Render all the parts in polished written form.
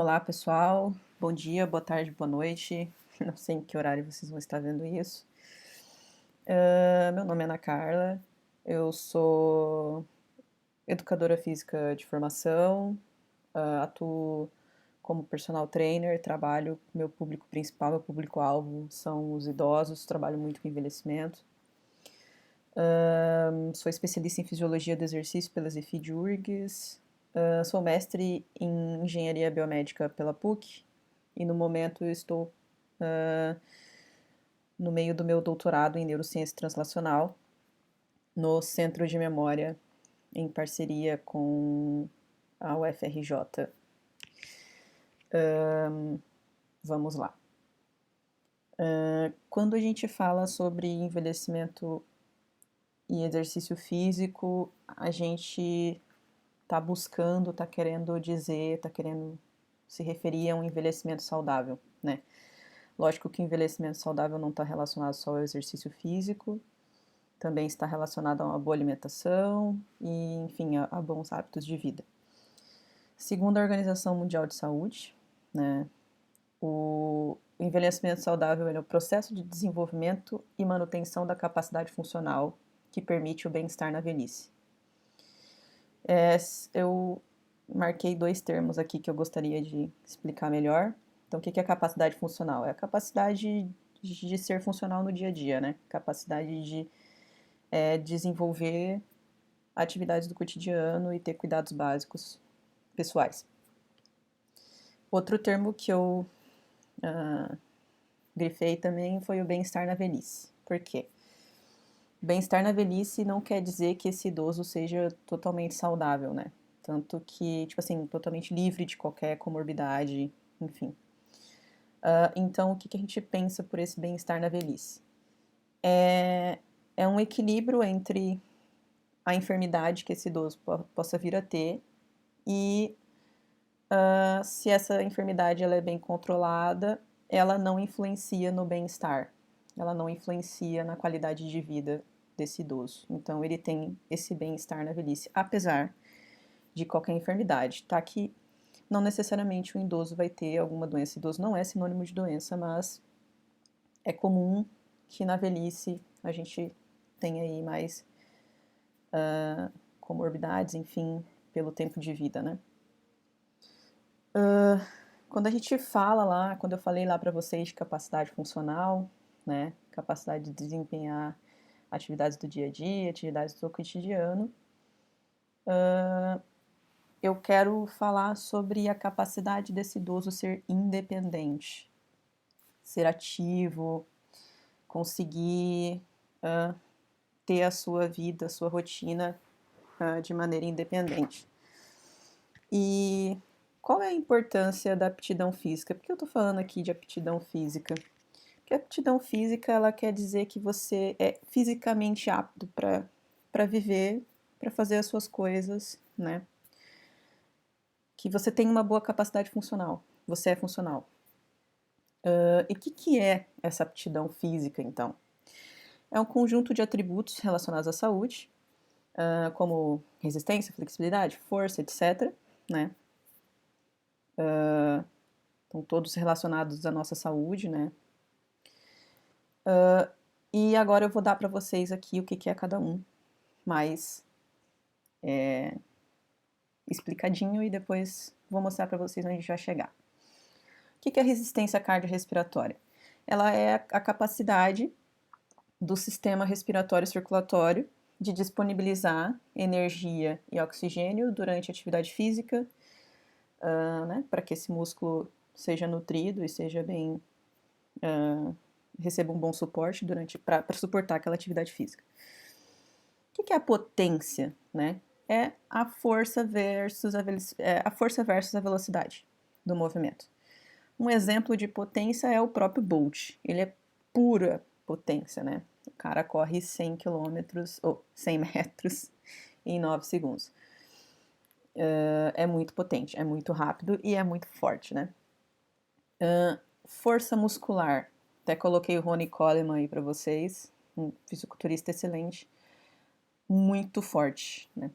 Olá, pessoal. Bom dia, boa tarde, boa noite. Não sei em que horário vocês vão estar vendo isso. Meu nome é Ana Carla. Eu sou educadora física de formação, atuo como personal trainer, trabalho, meu público principal, meu público-alvo são os idosos, trabalho muito com envelhecimento. Sou especialista em fisiologia do exercício pela Zefid URGS. Sou mestre em engenharia biomédica pela PUC e no momento eu estou no meio do meu doutorado em neurociência translacional no Centro de Memória em parceria com a UFRJ. Vamos lá. Quando a gente fala sobre envelhecimento e exercício físico, a gente está buscando, está querendo dizer, está querendo se referir a um envelhecimento saudável, né? Lógico que o envelhecimento saudável não está relacionado só ao exercício físico, também está relacionado a uma boa alimentação e, enfim, a bons hábitos de vida. Segundo a Organização Mundial de Saúde, né, o envelhecimento saudável é o processo de desenvolvimento e manutenção da capacidade funcional que permite o bem-estar na velhice. Eu marquei dois termos aqui que eu gostaria de explicar melhor. Então, o que é capacidade funcional? É a capacidade de ser funcional no dia a dia, né? Capacidade de desenvolver atividades do cotidiano e ter cuidados básicos pessoais. Outro termo que eu grifei também foi o bem-estar na velhice. Por quê? Bem-estar na velhice não quer dizer que esse idoso seja totalmente saudável, né? Tanto que, tipo assim, totalmente livre de qualquer comorbidade, enfim. Então, o que a gente pensa por esse bem-estar na velhice? É um equilíbrio entre a enfermidade que esse idoso possa vir a ter e se essa enfermidade ela é bem controlada, ela não influencia no bem-estar, ela não influencia na qualidade de vida desse idoso. Então, ele tem esse bem-estar na velhice, apesar de qualquer enfermidade, tá? Que não necessariamente o idoso vai ter alguma doença. Idoso não é sinônimo de doença, mas é comum que na velhice a gente tenha aí mais comorbidades, enfim, pelo tempo de vida, né? Quando a gente fala lá, quando eu falei lá para vocês de capacidade funcional, né, capacidade de desempenhar atividades do dia a dia, atividades do cotidiano, eu quero falar sobre a capacidade desse idoso ser independente, ser ativo, conseguir ter a sua vida, a sua rotina de maneira independente. E qual é a importância da aptidão física? Por que eu estou falando aqui de aptidão física? Porque a aptidão física ela quer dizer que você é fisicamente apto para viver, para fazer as suas coisas, né? Que você tem uma boa capacidade funcional, você é funcional. E o que é essa aptidão física, então? É um conjunto de atributos relacionados à saúde, como resistência, flexibilidade, força, etc., né? Estão todos relacionados à nossa saúde, né? E agora eu vou dar para vocês aqui o que é cada um, mais explicadinho e depois vou mostrar para vocês onde a gente vai chegar. O que é resistência cardiorrespiratória? Ela é a capacidade do sistema respiratório e circulatório de disponibilizar energia e oxigênio durante a atividade física, né, para que esse músculo seja nutrido e seja bem receba um bom suporte para suportar aquela atividade física. O que é a potência, né? É a força versus a velocidade do movimento. Um exemplo de potência é o próprio Bolt. Ele é pura potência, né? O cara corre 100 quilômetros ou 100 metros em 9 segundos. É muito potente, é muito rápido e é muito forte, né? Força muscular. Até coloquei o Ronnie Coleman aí para vocês, um fisiculturista excelente, muito forte, né?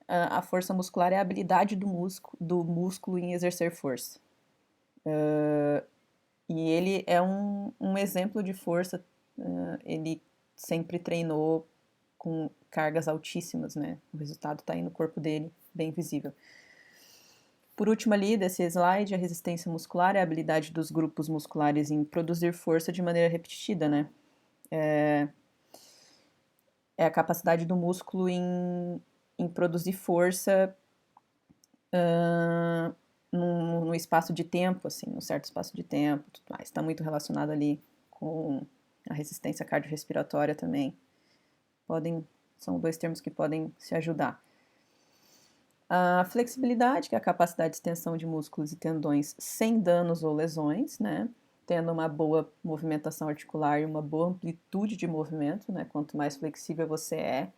A força muscular é a habilidade do músculo em exercer força. E ele é um exemplo de força, ele sempre treinou com cargas altíssimas, né? O resultado está aí no corpo dele, bem visível. Por último ali, desse slide, a resistência muscular é a habilidade dos grupos musculares em produzir força de maneira repetida, né? É a capacidade do músculo em produzir força num espaço de tempo, assim, num certo espaço de tempo, tudo mais. Está muito relacionado ali com a resistência cardiorrespiratória também. São dois termos que podem se ajudar. A flexibilidade, que é a capacidade de extensão de músculos e tendões sem danos ou lesões, né? Tendo uma boa movimentação articular e uma boa amplitude de movimento, né? Quanto mais flexível você é,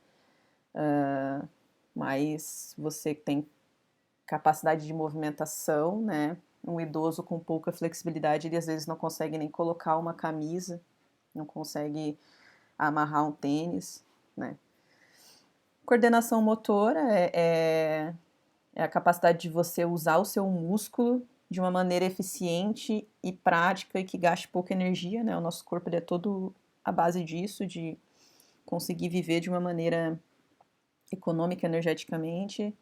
mais você tem capacidade de movimentação, né? Um idoso com pouca flexibilidade, ele às vezes não consegue nem colocar uma camisa, não consegue amarrar um tênis, né? Coordenação motora é a capacidade de você usar o seu músculo de uma maneira eficiente e prática e que gaste pouca energia, né? O nosso corpo ele é todo à base disso, de conseguir viver de uma maneira econômica energeticamente.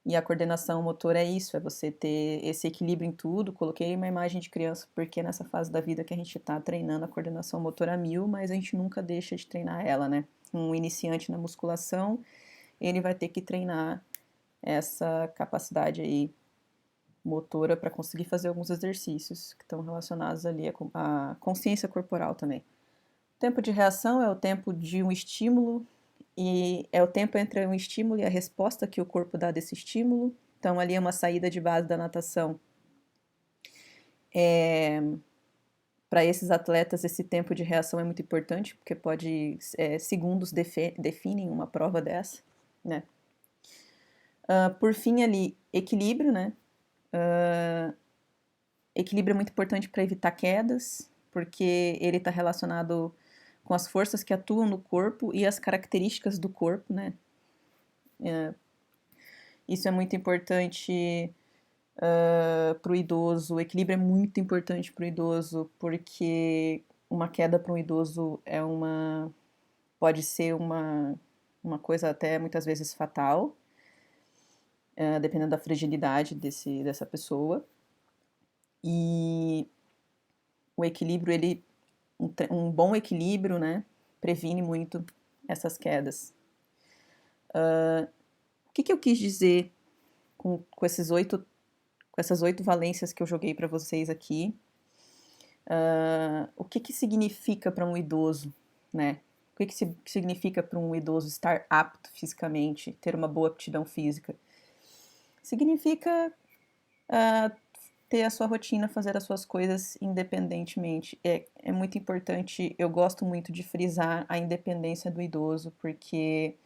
E a coordenação motora é isso, é você ter esse equilíbrio em tudo. Coloquei uma imagem de criança porque é nessa fase da vida que a gente está treinando a coordenação motora a mil, mas a gente nunca deixa de treinar ela, né? Um iniciante na musculação, ele vai ter que treinar essa capacidade aí motora para conseguir fazer alguns exercícios que estão relacionados ali à consciência corporal também. O tempo de reação é o tempo de um estímulo e é o tempo entre um estímulo e a resposta que o corpo dá desse estímulo. Então, ali é uma saída de base da natação. Para esses atletas, esse tempo de reação é muito importante, porque segundos definem uma prova dessa, né? Por fim, ali, equilíbrio, né? Equilíbrio é muito importante para evitar quedas, porque ele está relacionado com as forças que atuam no corpo e as características do corpo, né? Isso é muito importante para o idoso. O equilíbrio é muito importante para o idoso, porque uma queda para um idoso pode ser uma coisa até muitas vezes fatal, dependendo da fragilidade dessa pessoa. E o equilíbrio, um bom equilíbrio, né, previne muito essas quedas. O que eu quis dizer com essas 8 valências que eu joguei para vocês aqui? O que significa para um idoso, né? O que significa para um idoso estar apto fisicamente, ter uma boa aptidão física? Significa ter a sua rotina, fazer as suas coisas independentemente. É muito importante, eu gosto muito de frisar a independência do idoso, porque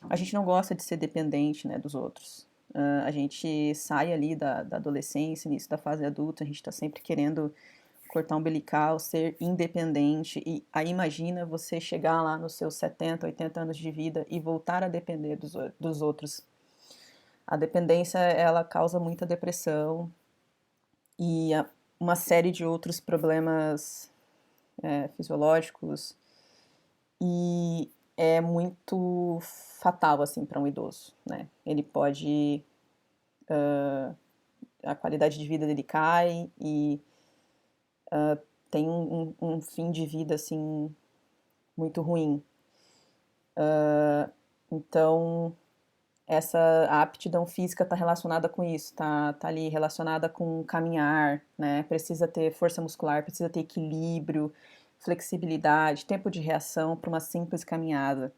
a gente não gosta de ser dependente, né, dos outros. A gente sai ali da adolescência, início da fase adulta, a gente está sempre querendo cortar um umbilical, ser independente, e aí imagina você chegar lá nos seus 70, 80 anos de vida e voltar a depender dos outros. A dependência, ela causa muita depressão e uma série de outros problemas fisiológicos, e é muito fatal, assim, para um idoso, né? Ele pode... a qualidade de vida dele cai e tem um fim de vida, assim, muito ruim. Então, a aptidão física está relacionada com isso, tá ali relacionada com caminhar, né? Precisa ter força muscular, precisa ter equilíbrio, flexibilidade, tempo de reação para uma simples caminhada.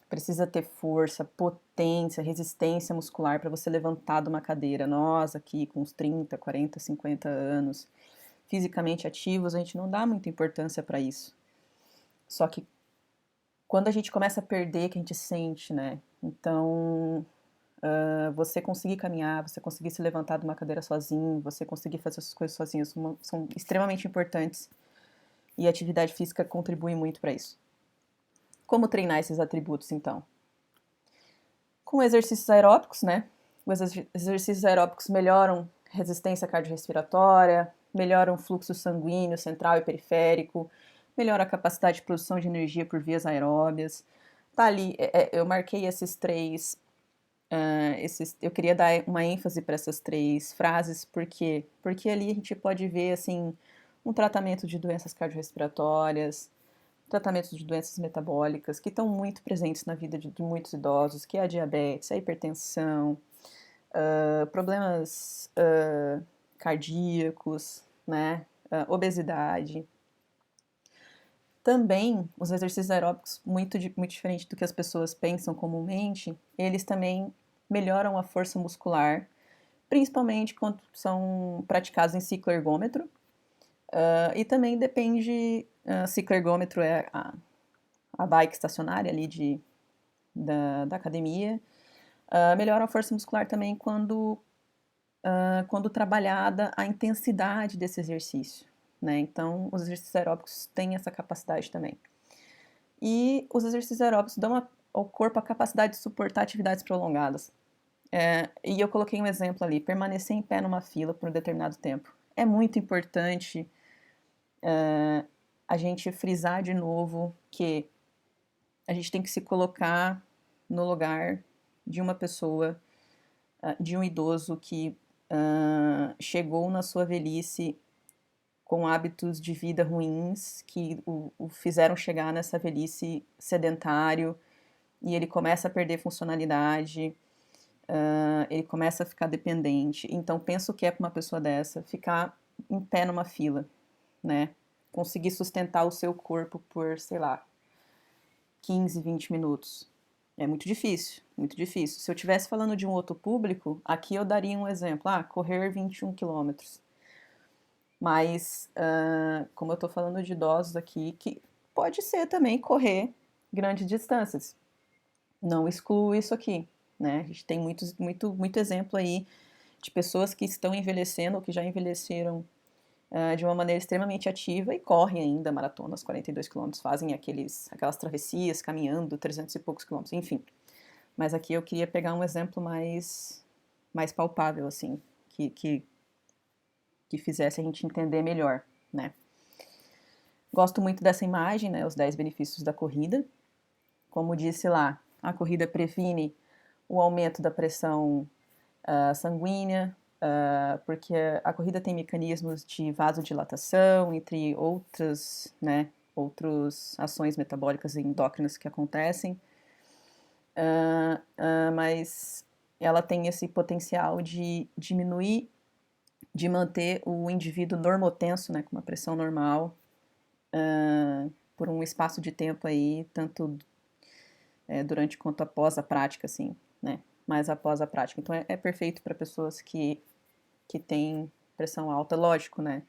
Precisa ter força, potência, resistência muscular para você levantar de uma cadeira. Nós aqui com uns 30, 40, 50 anos, fisicamente ativos, a gente não dá muita importância para isso. Só que quando a gente começa a perder, que a gente sente, né? Então, você conseguir caminhar, você conseguir se levantar de uma cadeira sozinho, você conseguir fazer essas coisas sozinho, são extremamente importantes. E a atividade física contribui muito para isso. Como treinar esses atributos, então? Com exercícios aeróbicos, né? Os exercícios aeróbicos melhoram resistência cardiorrespiratória, melhoram o fluxo sanguíneo central e periférico, melhora a capacidade de produção de energia por vias aeróbias. Tá ali, eu marquei esses três, eu queria dar uma ênfase para essas três frases, porque ali a gente pode ver assim um tratamento de doenças cardiorrespiratórias, tratamentos de doenças metabólicas que estão muito presentes na vida de muitos idosos, que é a diabetes, a hipertensão, problemas cardíacos, né, obesidade. Também os exercícios aeróbicos, muito diferente do que as pessoas pensam comumente, eles também melhoram a força muscular, principalmente quando são praticados em ciclo ergômetro. E também depende, ciclo ergômetro é a bike estacionária ali da academia. Melhora a força muscular também quando trabalhada a intensidade desse exercício, né? Então, os exercícios aeróbicos têm essa capacidade também. E os exercícios aeróbicos dão ao corpo a capacidade de suportar atividades prolongadas. E eu coloquei um exemplo ali, permanecer em pé numa fila por um determinado tempo. É muito importante a gente frisar de novo que a gente tem que se colocar no lugar de uma pessoa, de um idoso que chegou na sua velhice com hábitos de vida ruins que o fizeram chegar nessa velhice sedentário e ele começa a perder funcionalidade, ele começa a ficar dependente. Então, penso que é para uma pessoa dessa ficar em pé numa fila, né? Conseguir sustentar o seu corpo por, sei lá, 15, 20 minutos. É muito difícil, muito difícil. Se eu estivesse falando de um outro público, aqui eu daria um exemplo. Correr 21 quilômetros. Mas, como eu estou falando de idosos aqui, que pode ser também correr grandes distâncias. Não excluo isso aqui, né? A gente tem muito exemplo aí de pessoas que estão envelhecendo ou que já envelheceram de uma maneira extremamente ativa e correm ainda maratonas, 42 quilômetros, fazem aquelas travessias, caminhando 300 e poucos quilômetros, enfim. Mas aqui eu queria pegar um exemplo mais palpável, assim, que fizesse a gente entender melhor, né? Gosto muito dessa imagem, né, os 10 benefícios da corrida. Como disse lá, a corrida previne o aumento da pressão sanguínea, porque a corrida tem mecanismos de vasodilatação, entre outras, né, outras ações metabólicas e endócrinas que acontecem, mas ela tem esse potencial de diminuir, de manter o indivíduo normotenso, né, com uma pressão normal, por um espaço de tempo aí, tanto durante quanto após a prática, assim, né, mais após a prática. Então é perfeito para pessoas que têm pressão alta, lógico, né,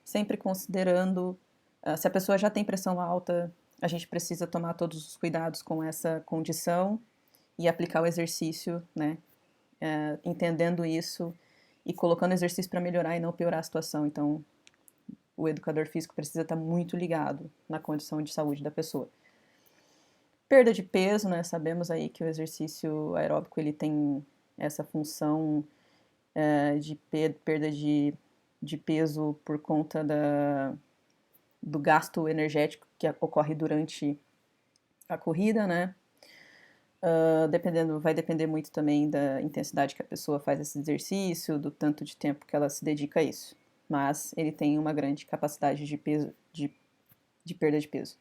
sempre considerando, se a pessoa já tem pressão alta, a gente precisa tomar todos os cuidados com essa condição e aplicar o exercício, né, entendendo isso e colocando exercício para melhorar e não piorar a situação. Então, o educador físico precisa estar muito ligado na condição de saúde da pessoa. Perda de peso, né? Sabemos aí que o exercício aeróbico ele tem essa função de perda de peso por conta do gasto energético que ocorre durante a corrida, né? Vai depender muito também da intensidade que a pessoa faz esse exercício, do tanto de tempo que ela se dedica a isso. Mas ele tem uma grande capacidade de peso, de perda de peso.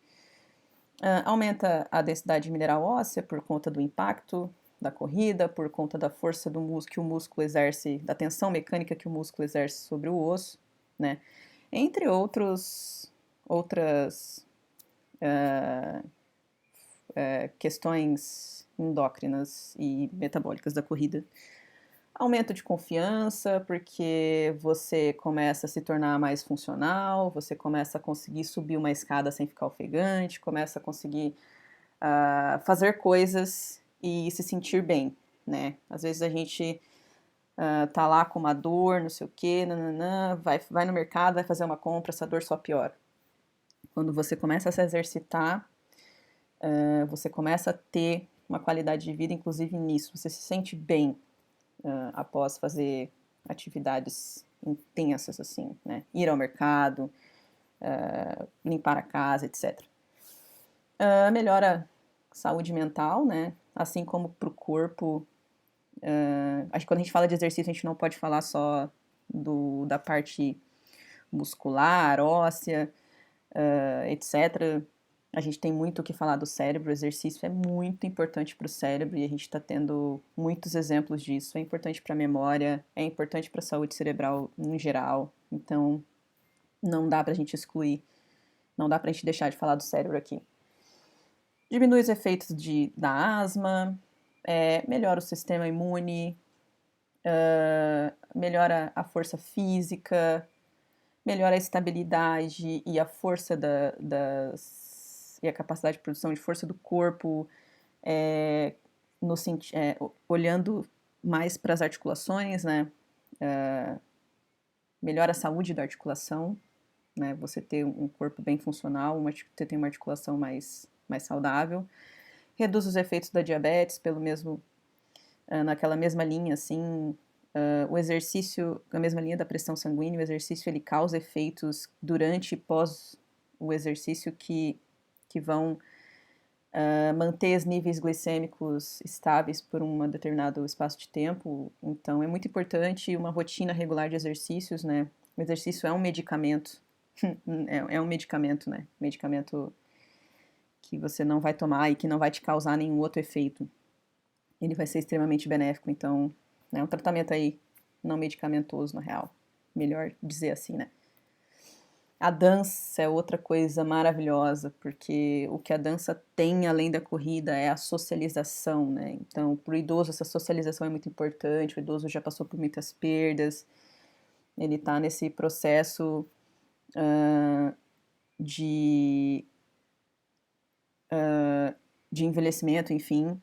Aumenta a densidade mineral óssea por conta do impacto da corrida, por conta da força do músculo que o músculo exerce, da tensão mecânica que o músculo exerce sobre o osso, né? Entre outras questões endócrinas e metabólicas da corrida. Aumento de confiança, porque você começa a se tornar mais funcional, você começa a conseguir subir uma escada sem ficar ofegante, começa a conseguir fazer coisas e se sentir bem, né? Às vezes a gente tá lá com uma dor, não sei o quê, nananã, vai no mercado, vai fazer uma compra, essa dor só piora. Quando você começa a se exercitar, você começa a ter uma qualidade de vida, inclusive nisso, você se sente bem. após fazer atividades intensas, assim, né? Ir ao mercado, limpar a casa, etc. Melhora a saúde mental, né? Assim como para o corpo. Acho que quando a gente fala de exercício, a gente não pode falar só da parte muscular, óssea, etc. A gente tem muito o que falar do cérebro, o exercício é muito importante para o cérebro e a gente está tendo muitos exemplos disso. É importante para a memória, é importante para a saúde cerebral em geral. Então, não dá para a gente excluir, não dá para a gente deixar de falar do cérebro aqui. Diminui os efeitos da asma, melhora o sistema imune, melhora a força física, melhora a estabilidade e a força e a capacidade de produção de força do corpo, olhando mais para as articulações, né? Melhora a saúde da articulação, né? Você ter um corpo bem funcional, você tem uma articulação mais saudável. Reduz os efeitos da diabetes naquela mesma linha, assim. O exercício, na mesma linha da pressão sanguínea, o exercício ele causa efeitos durante e pós o exercício que vão manter os níveis glicêmicos estáveis por um determinado espaço de tempo. Então, é muito importante uma rotina regular de exercícios, né? O exercício é um medicamento, é um medicamento, né? Medicamento que você não vai tomar e que não vai te causar nenhum outro efeito. Ele vai ser extremamente benéfico, então, é um tratamento aí não medicamentoso, na real. Melhor dizer assim, né? A dança é outra coisa maravilhosa, porque o que a dança tem além da corrida é a socialização, né? Então, para o idoso, essa socialização é muito importante. O idoso já passou por muitas perdas, ele está nesse processo de envelhecimento, enfim.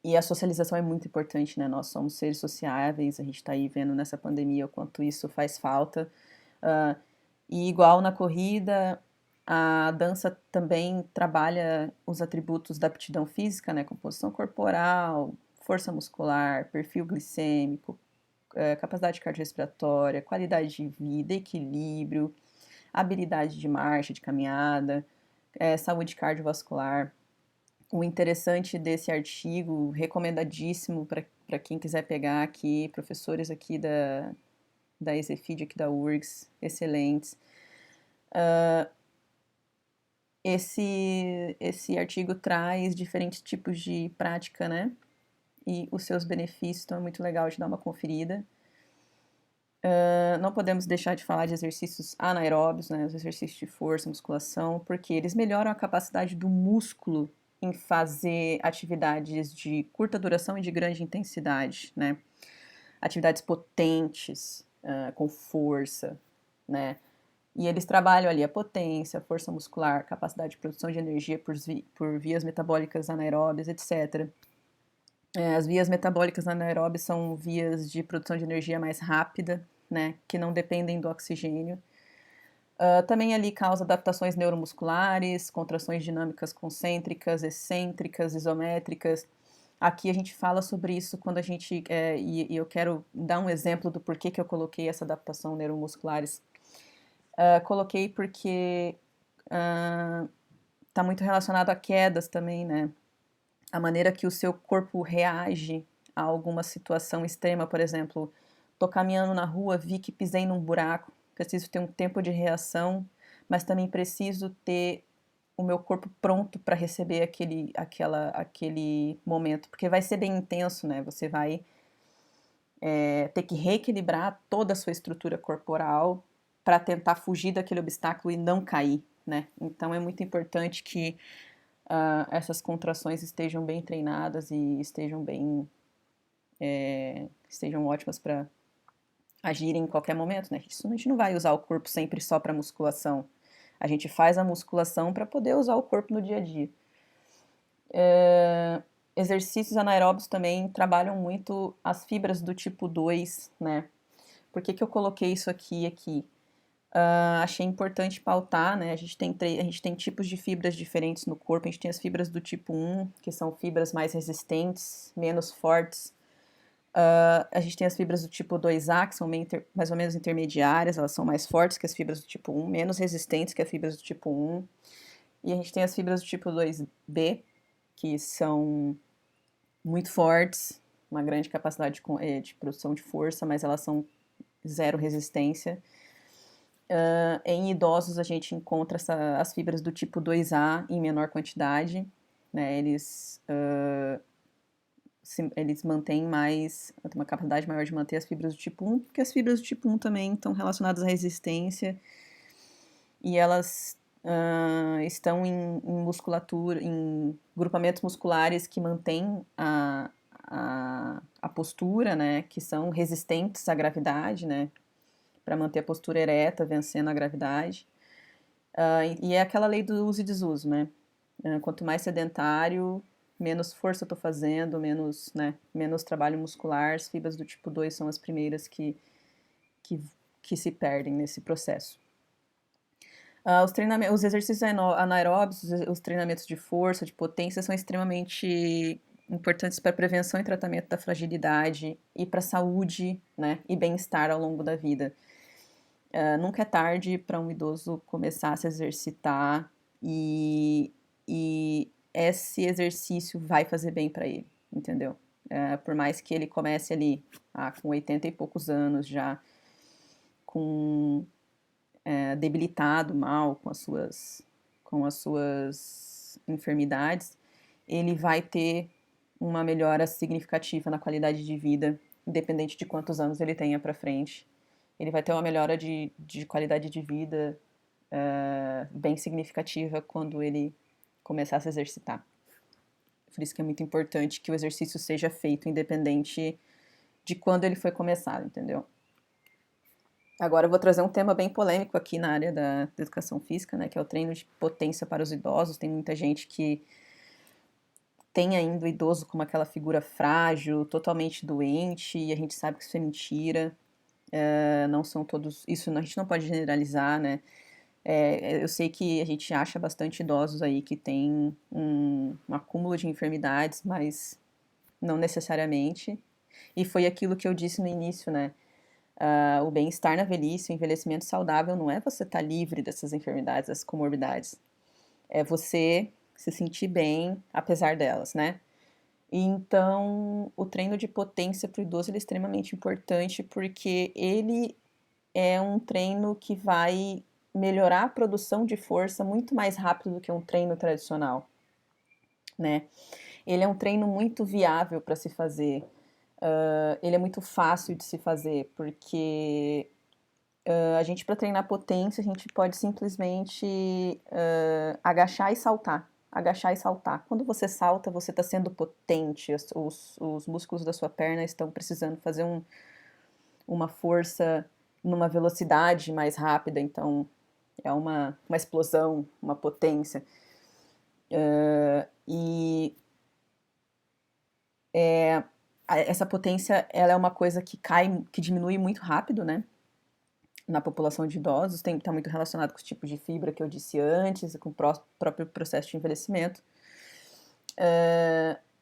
E a socialização é muito importante, né? Nós somos seres sociáveis, a gente está aí vendo nessa pandemia o quanto isso faz falta. E igual na corrida, a dança também trabalha os atributos da aptidão física, né? Composição corporal, força muscular, perfil glicêmico, capacidade cardiorrespiratória, qualidade de vida, equilíbrio, habilidade de marcha, de caminhada, saúde cardiovascular. O interessante desse artigo, recomendadíssimo para quem quiser pegar aqui, professores aqui da EZFID, aqui da URGS, excelentes. Esse artigo traz diferentes tipos de prática, né? E os seus benefícios, então é muito legal de dar uma conferida. Não podemos deixar de falar de exercícios anaeróbios, né? Os exercícios de força, musculação, porque eles melhoram a capacidade do músculo em fazer atividades de curta duração e de grande intensidade, né? Atividades potentes, com força, né? E eles trabalham ali a potência, a força muscular, capacidade de produção de energia por vias metabólicas anaeróbias, etc. As vias metabólicas anaeróbias são vias de produção de energia mais rápida, né, que não dependem do oxigênio. Também ali causa adaptações neuromusculares, contrações dinâmicas concêntricas, excêntricas, isométricas. Aqui a gente fala sobre isso quando a gente, e eu quero dar um exemplo do porquê que eu coloquei essa adaptação neuromusculares. Coloquei porque está muito relacionado a quedas também, né? A maneira que o seu corpo reage a alguma situação extrema, por exemplo, tô caminhando na rua, vi que pisei num buraco, preciso ter um tempo de reação, mas também preciso ter o meu corpo pronto para receber aquele momento, porque vai ser bem intenso, né? Você vai ter que reequilibrar toda a sua estrutura corporal para tentar fugir daquele obstáculo e não cair, né? Então é muito importante que essas contrações estejam bem treinadas e estejam ótimas para agirem em qualquer momento, né? A gente não vai usar o corpo sempre só para musculação. A gente faz a musculação para poder usar o corpo no dia a dia. Exercícios anaeróbios também trabalham muito as fibras do tipo 2, né? Por que eu coloquei isso aqui? Achei importante pautar, né? A gente tem tipos de fibras diferentes no corpo. A gente tem as fibras do tipo 1, que são fibras mais resistentes, menos fortes, A gente tem as fibras do tipo 2A, que são mais ou menos intermediárias, elas são mais fortes que as fibras do tipo 1, menos resistentes que as fibras do tipo 1. E a gente tem as fibras do tipo 2B, que são muito fortes, uma grande capacidade de produção de força, mas elas são zero resistência. Em idosos, a gente encontra as fibras do tipo 2A em menor quantidade, né? Eles mantêm têm uma capacidade maior de manter as fibras do tipo 1, porque as fibras do tipo 1 também estão relacionadas à resistência e elas estão em musculatura, em grupamentos musculares que mantêm a postura, né, que são resistentes à gravidade, né, para manter a postura ereta, vencendo a gravidade. E é aquela lei do uso e desuso, né? Quanto mais sedentário, menos força eu tô fazendo, menos trabalho muscular. As fibras do tipo 2 são as primeiras que, que se perdem nesse processo. Os exercícios anaeróbicos, os treinamentos de força, de potência, são extremamente importantes para a prevenção e tratamento da fragilidade e para a saúde, né, e bem-estar ao longo da vida. Nunca é tarde para um idoso começar a se exercitar e esse exercício vai fazer bem para ele, entendeu? Por mais que ele comece ali com 80 e poucos anos já, com debilitado, mal, com as suas enfermidades, ele vai ter uma melhora significativa na qualidade de vida, independente de quantos anos ele tenha para frente. Ele vai ter uma melhora de qualidade de vida bem significativa quando ele começar a se exercitar. Por isso que é muito importante que o exercício seja feito independente de quando ele foi começado, entendeu? Agora eu vou trazer um tema bem polêmico aqui na área da educação física, né, que é o treino de potência para os idosos. Tem muita gente que tem ainda o idoso como aquela figura frágil, totalmente doente, e a gente sabe que isso é mentira. Não são todos. Isso a gente não pode generalizar, né? Eu sei que a gente acha bastante idosos aí que tem um acúmulo de enfermidades, mas não necessariamente. E foi aquilo que eu disse no início, né? O bem-estar na velhice, o envelhecimento saudável, não é você estar livre dessas enfermidades, dessas comorbidades. É você se sentir bem apesar delas, né? Então, o treino de potência para o idoso é extremamente importante porque ele é um treino que vai melhorar a produção de força muito mais rápido do que um treino tradicional, né? Ele é um treino muito viável para se fazer. Ele é muito fácil de se fazer, porque a gente, para treinar potência, a gente pode simplesmente agachar e saltar. Agachar e saltar. Quando você salta, você está sendo potente, os músculos da sua perna estão precisando fazer uma força numa velocidade mais rápida, então é uma explosão, uma potência. E essa potência, ela é uma coisa que diminui muito rápido, né? Na população de idosos, está muito relacionado com os tipos de fibra que eu disse antes, com o próprio processo de envelhecimento.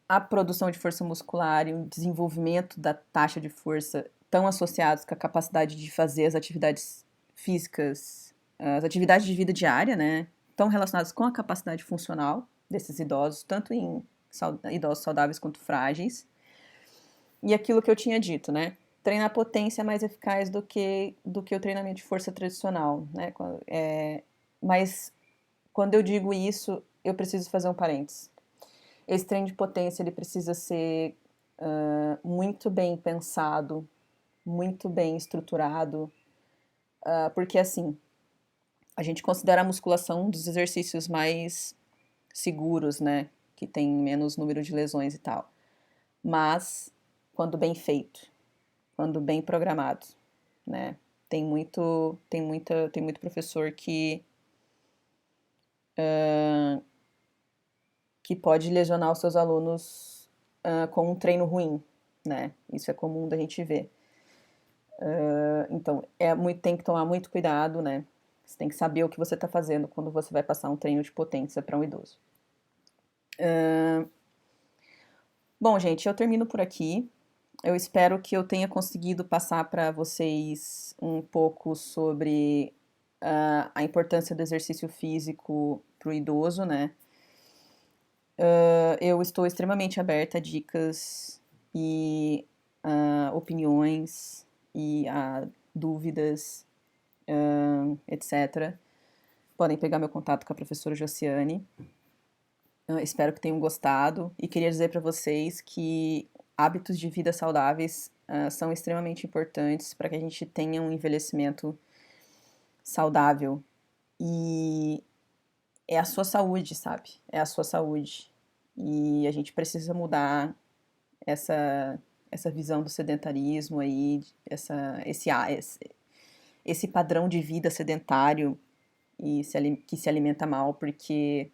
A produção de força muscular e o desenvolvimento da taxa de força estão associados com a capacidade de fazer as atividades físicas, as atividades de vida diária, né? Estão relacionadas com a capacidade funcional desses idosos, tanto em idosos saudáveis quanto frágeis. E aquilo que eu tinha dito, né? Treinar potência é mais eficaz do que o treinamento de força tradicional, né? Mas quando eu digo isso, eu preciso fazer um parênteses. Esse treino de potência ele precisa ser muito bem pensado, muito bem estruturado, porque assim, a gente considera a musculação um dos exercícios mais seguros, né? Que tem menos número de lesões e tal. Mas, quando bem feito, quando bem programado, né? Tem muito professor que pode lesionar os seus alunos com um treino ruim, né? Isso é comum da gente ver. Então, tem que tomar muito cuidado, né? Você tem que saber o que você está fazendo quando você vai passar um treino de potência para um idoso. Bom, gente, eu termino por aqui. Eu espero que eu tenha conseguido passar para vocês um pouco sobre a importância do exercício físico para o idoso, né? Eu estou extremamente aberta a dicas e opiniões e a dúvidas, etc. Podem pegar meu contato com a professora Josiane. Espero que tenham gostado e queria dizer para vocês que hábitos de vida saudáveis são extremamente importantes para que a gente tenha um envelhecimento saudável e é a sua saúde, sabe? É a sua saúde. E a gente precisa mudar essa, essa visão do sedentarismo aí, esse padrão de vida sedentário e que se alimenta mal, porque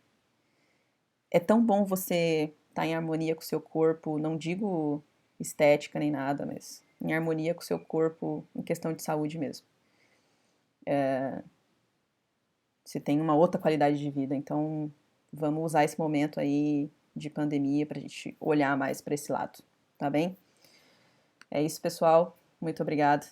é tão bom você estar em harmonia com o seu corpo, não digo estética nem nada, mas em harmonia com o seu corpo em questão de saúde mesmo. Você tem uma outra qualidade de vida, então vamos usar esse momento aí de pandemia para a gente olhar mais para esse lado, tá bem? É isso, pessoal. Muito obrigada.